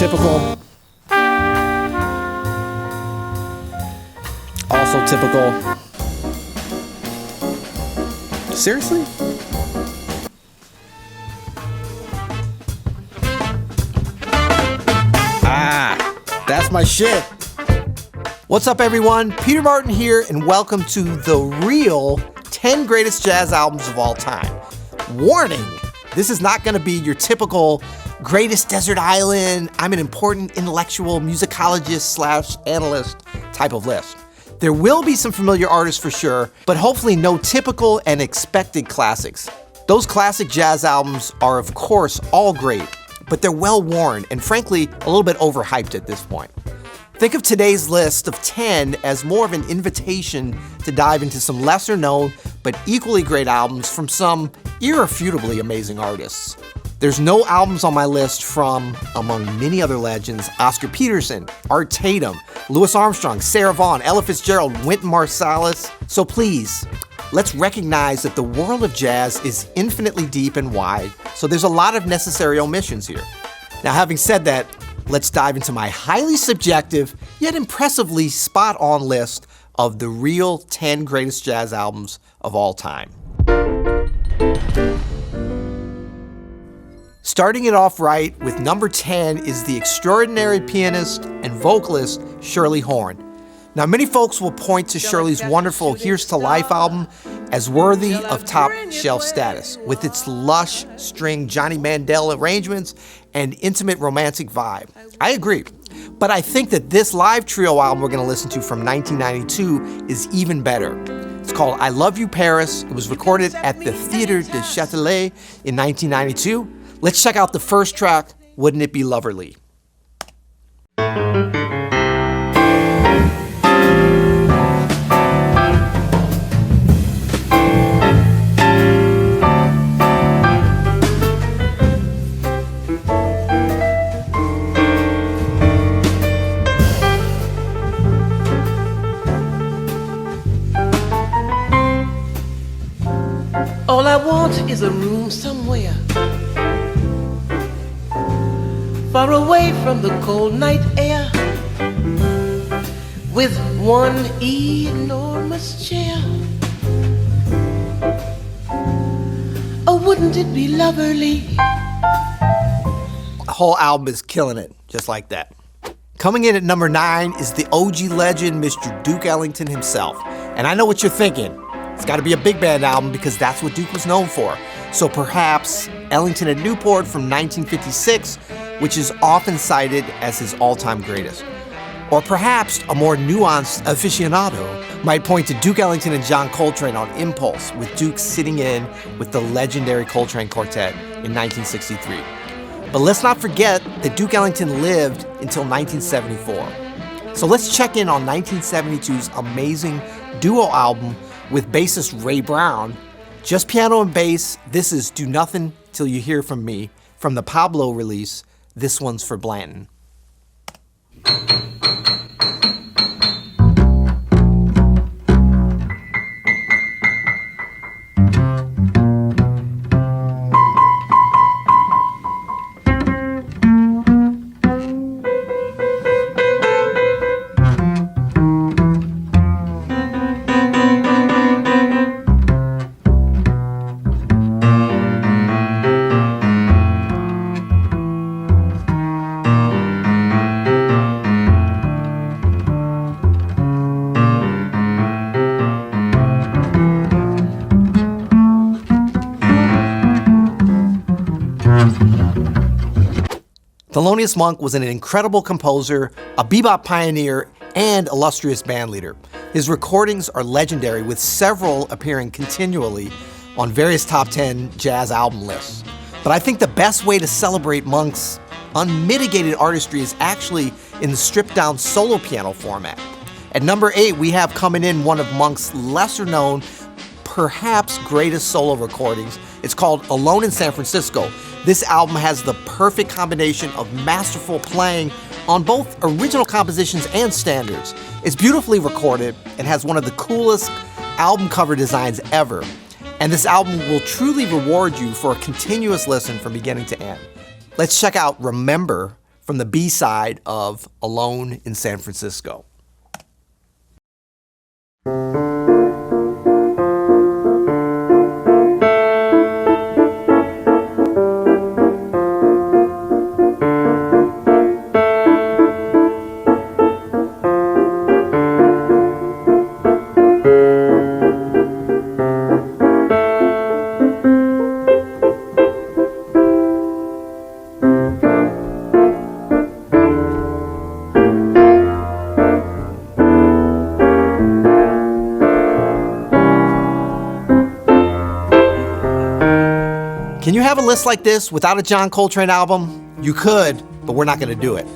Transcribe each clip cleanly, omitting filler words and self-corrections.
typical. Also typical. Seriously? That's my shit. What's up, everyone? Peter Martin here, and welcome to the real 10 greatest jazz albums of all time. Warning, this is not going to be your typical greatest desert island, I'm an important intellectual musicologist / analyst type of list. There will be some familiar artists for sure, but hopefully no typical and expected classics. Those classic jazz albums are, of course, all great, but they're well worn and frankly a little bit overhyped at this point. Think of today's list of 10 as more of an invitation to dive into some lesser known but equally great albums from some irrefutably amazing artists. There's no albums on my list from, among many other legends, Oscar Peterson, Art Tatum, Louis Armstrong, Sarah Vaughan, Ella Fitzgerald, Wynton Marsalis. So please, let's recognize that the world of jazz is infinitely deep and wide, so there's a lot of necessary omissions here. Now, having said that, let's dive into my highly subjective, yet impressively spot-on list of the real 10 greatest jazz albums of all time. Starting it off right with number 10 is the extraordinary pianist and vocalist Shirley Horn. Now, many folks will point to Shirley's wonderful Here's to Life album as worthy of top shelf status, with its lush string Johnny Mandel arrangements and intimate romantic vibe. I agree, but I think that this live trio album we're going to listen to from 1992 is even better. It's called I Love You Paris. It was recorded at the Theatre de Châtelet in 1992. Let's check out the first track, Wouldn't It Be Loverly? All I want is a room somewhere far away from the cold night air, with one enormous chair. Oh, wouldn't it be lovely? The whole album is killing it, just like that. Coming in at number 9 is the OG legend, Mr. Duke Ellington himself. And I know what you're thinking. It's got to be a big band album because that's what Duke was known for. So perhaps Ellington at Newport from 1956, which is often cited as his all-time greatest. Or perhaps a more nuanced aficionado might point to Duke Ellington and John Coltrane on Impulse, with Duke sitting in with the legendary Coltrane Quartet in 1963. But let's not forget that Duke Ellington lived until 1974. So let's check in on 1972's amazing duo album with bassist Ray Brown. Just piano and bass, this is Do Nothing Till You Hear From Me from the Pablo release. This one's for Blanton. Thelonious Monk was an incredible composer, a bebop pioneer, and illustrious bandleader. His recordings are legendary, with several appearing continually on various top 10 jazz album lists. But I think the best way to celebrate Monk's unmitigated artistry is actually in the stripped-down solo piano format. At number 8, we have coming in one of Monk's lesser-known, perhaps greatest solo recordings. It's called Alone in San Francisco. This album has the perfect combination of masterful playing on both original compositions and standards. It's beautifully recorded and has one of the coolest album cover designs ever. And this album will truly reward you for a continuous listen from beginning to end. Let's check out Remember from from the B-side of Alone in San Francisco. Can you have a list like this without a John Coltrane album? You could, but we're not going to do it.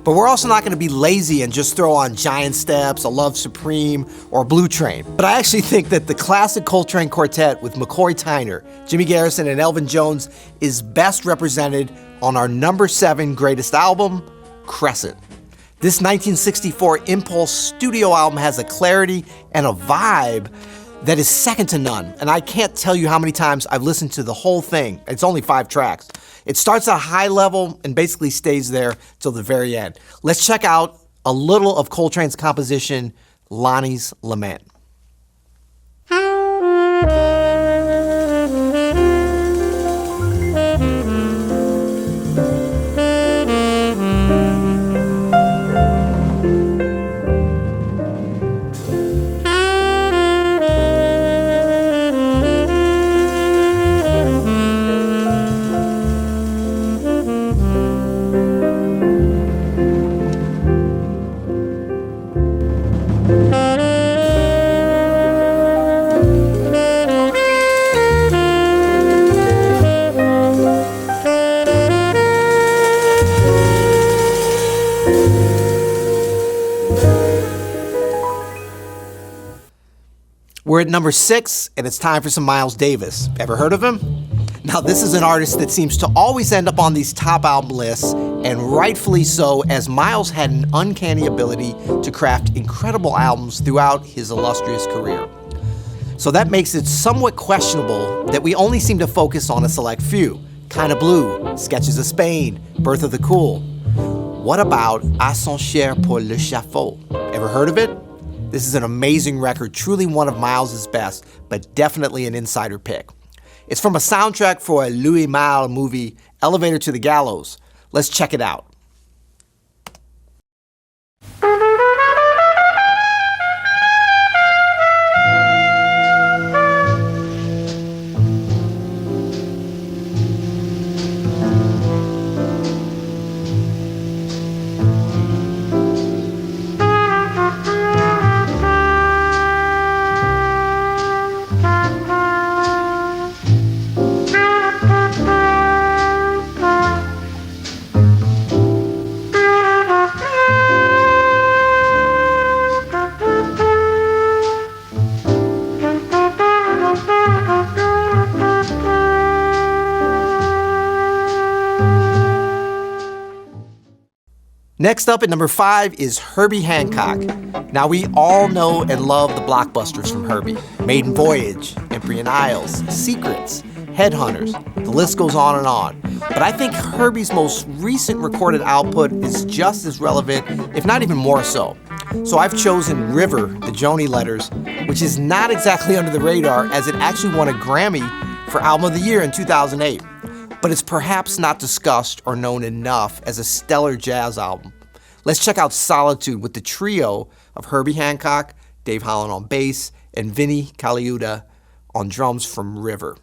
But we're also not going to be lazy and just throw on Giant Steps, A Love Supreme, or Blue Train. But I actually think that the classic Coltrane quartet with McCoy Tyner, Jimmy Garrison, and Elvin Jones is best represented on our number 7 greatest album, Crescent. This 1964 Impulse studio album has a clarity and a vibe that is second to none. And I can't tell you how many times I've listened to the whole thing. It's only 5 tracks. It starts at a high level and basically stays there till the very end. Let's check out a little of Coltrane's composition, Lonnie's Lament. We're at number 6, and it's time for some Miles Davis. Ever heard of him? Now, this is an artist that seems to always end up on these top album lists, and rightfully so, as Miles had an uncanny ability to craft incredible albums throughout his illustrious career. So that makes it somewhat questionable that we only seem to focus on a select few. Kinda Blue, Sketches of Spain, Birth of the Cool. What about Ascenseur pour l'échafaud? Ever heard of it? This is an amazing record, truly one of Miles' best, but definitely an insider pick. It's from a soundtrack for a Louis Malle movie, Elevator to the Gallows. Let's check it out. Next up at number 5 is Herbie Hancock. Now we all know and love the blockbusters from Herbie. Maiden Voyage, Empyrean Isles, Secrets, Headhunters, the list goes on and on. But I think Herbie's most recent recorded output is just as relevant, if not even more so. So I've chosen River, the Joni Letters, which is not exactly under the radar as it actually won a Grammy for Album of the Year in 2008. But it's perhaps not discussed or known enough as a stellar jazz album. Let's check out Solitude with the trio of Herbie Hancock, Dave Holland on bass, and Vinnie Colaiuta on drums from River.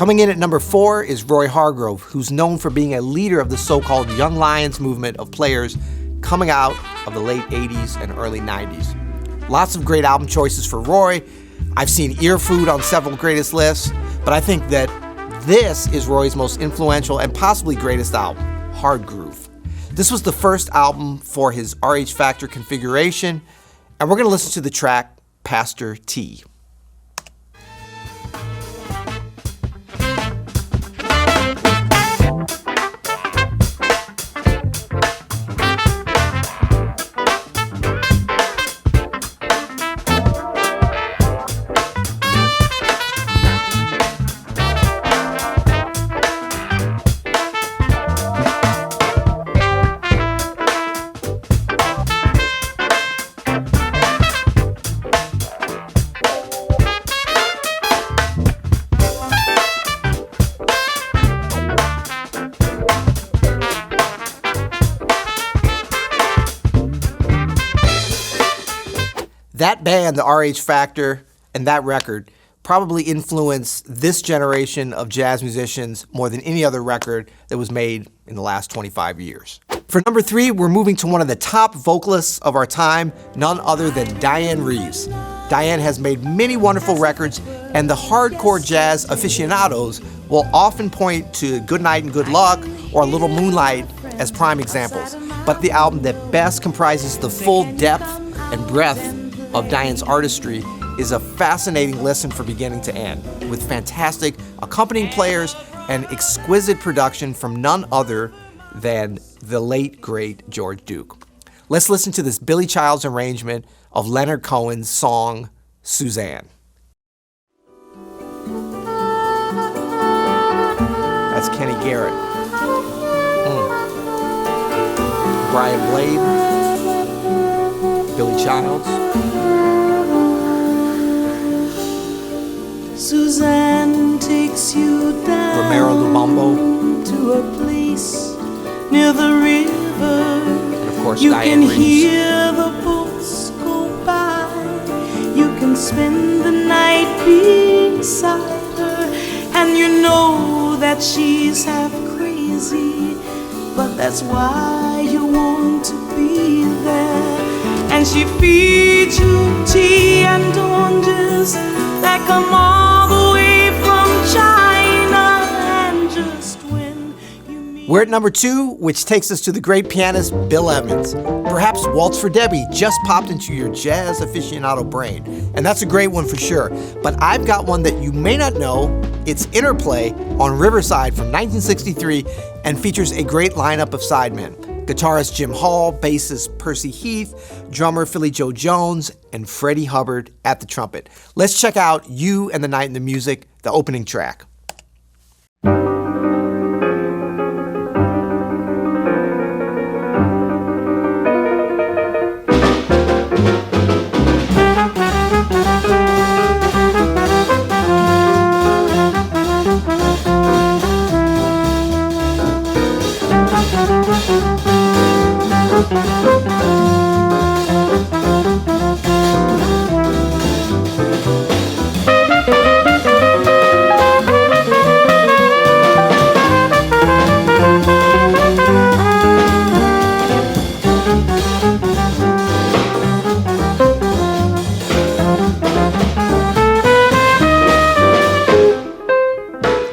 Coming in at number 4 is Roy Hargrove, who's known for being a leader of the so-called Young Lions movement of players coming out of the late 80s and early 90s. Lots of great album choices for Roy. I've seen Ear Food on several greatest lists, but I think that this is Roy's most influential and possibly greatest album, Hargrove. This was the first album for his RH Factor configuration, and we're going to listen to the track Pastor T. That band, the RH Factor, and that record probably influenced this generation of jazz musicians more than any other record that was made in the last 25 years. For number 3, we're moving to one of the top vocalists of our time, none other than Dianne Reeves. Dianne has made many wonderful records, and the hardcore jazz aficionados will often point to Good Night and Good Luck or Little Moonlight as prime examples. But the album that best comprises the full depth and breadth of Dianne's artistry is a fascinating listen from beginning to end, with fantastic accompanying players and exquisite production from none other than the late, great George Duke. Let's listen to this Billy Childs arrangement of Leonard Cohen's song, Suzanne. That's Kenny Garrett. Brian Blade, Billy Childs. Suzanne takes you down Romero Lubombo, to a place near the river. and of course You Dianne can Reeves. hear the boats go by. You can spend the night beside her, and you know that she's half crazy, but that's why you want to be there. And she feeds you tea and oranges that come all the way from China. And just when you meet... We're at number 2, which takes us to the great pianist Bill Evans. Perhaps Waltz for Debbie just popped into your jazz aficionado brain, and that's a great one for sure. But I've got one that you may not know. It's Interplay on Riverside from 1963 and features a great lineup of sidemen. Guitarist Jim Hall, bassist Percy Heath, drummer Philly Joe Jones, and Freddie Hubbard at the trumpet. Let's check out You and the Night in the Music, the opening track.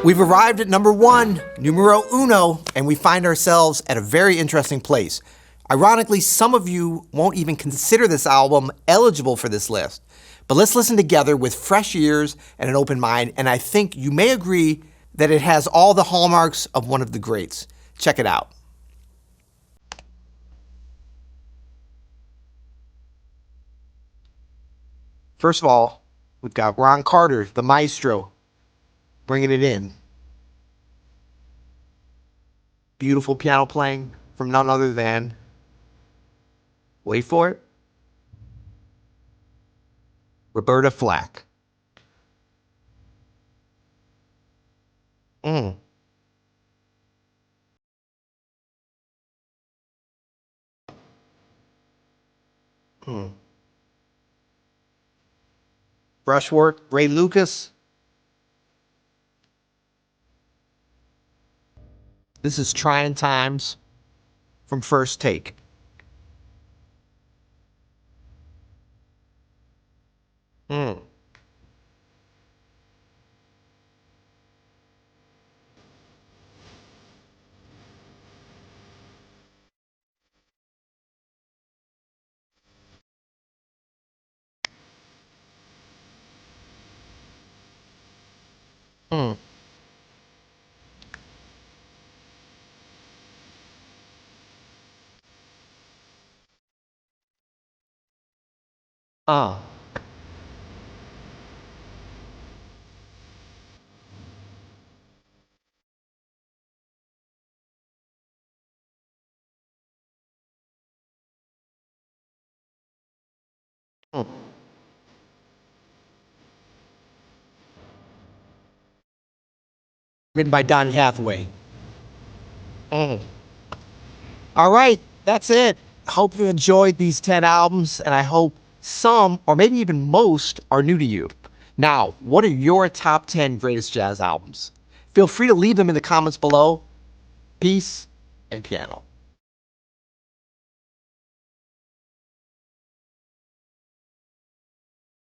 We've arrived at number 1, numero uno, and we find ourselves at a very interesting place. Ironically, some of you won't even consider this album eligible for this list. But let's listen together with fresh ears and an open mind, and I think you may agree that it has all the hallmarks of one of the greats. Check it out. First of all, we've got Ron Carter, the maestro, bringing it in. Beautiful piano playing from none other than, wait for it, Roberta Flack. Brushwork, Ray Lucas. This is Tryin Times from First Take. Mm. Uh. Mm. Written by Don Hathaway. Mm. All right, that's it. Hope you enjoyed these 10 albums, and I hope some, or maybe even most, are new to you. Now, what are your top 10 greatest jazz albums? Feel free to leave them in the comments below. Peace and piano.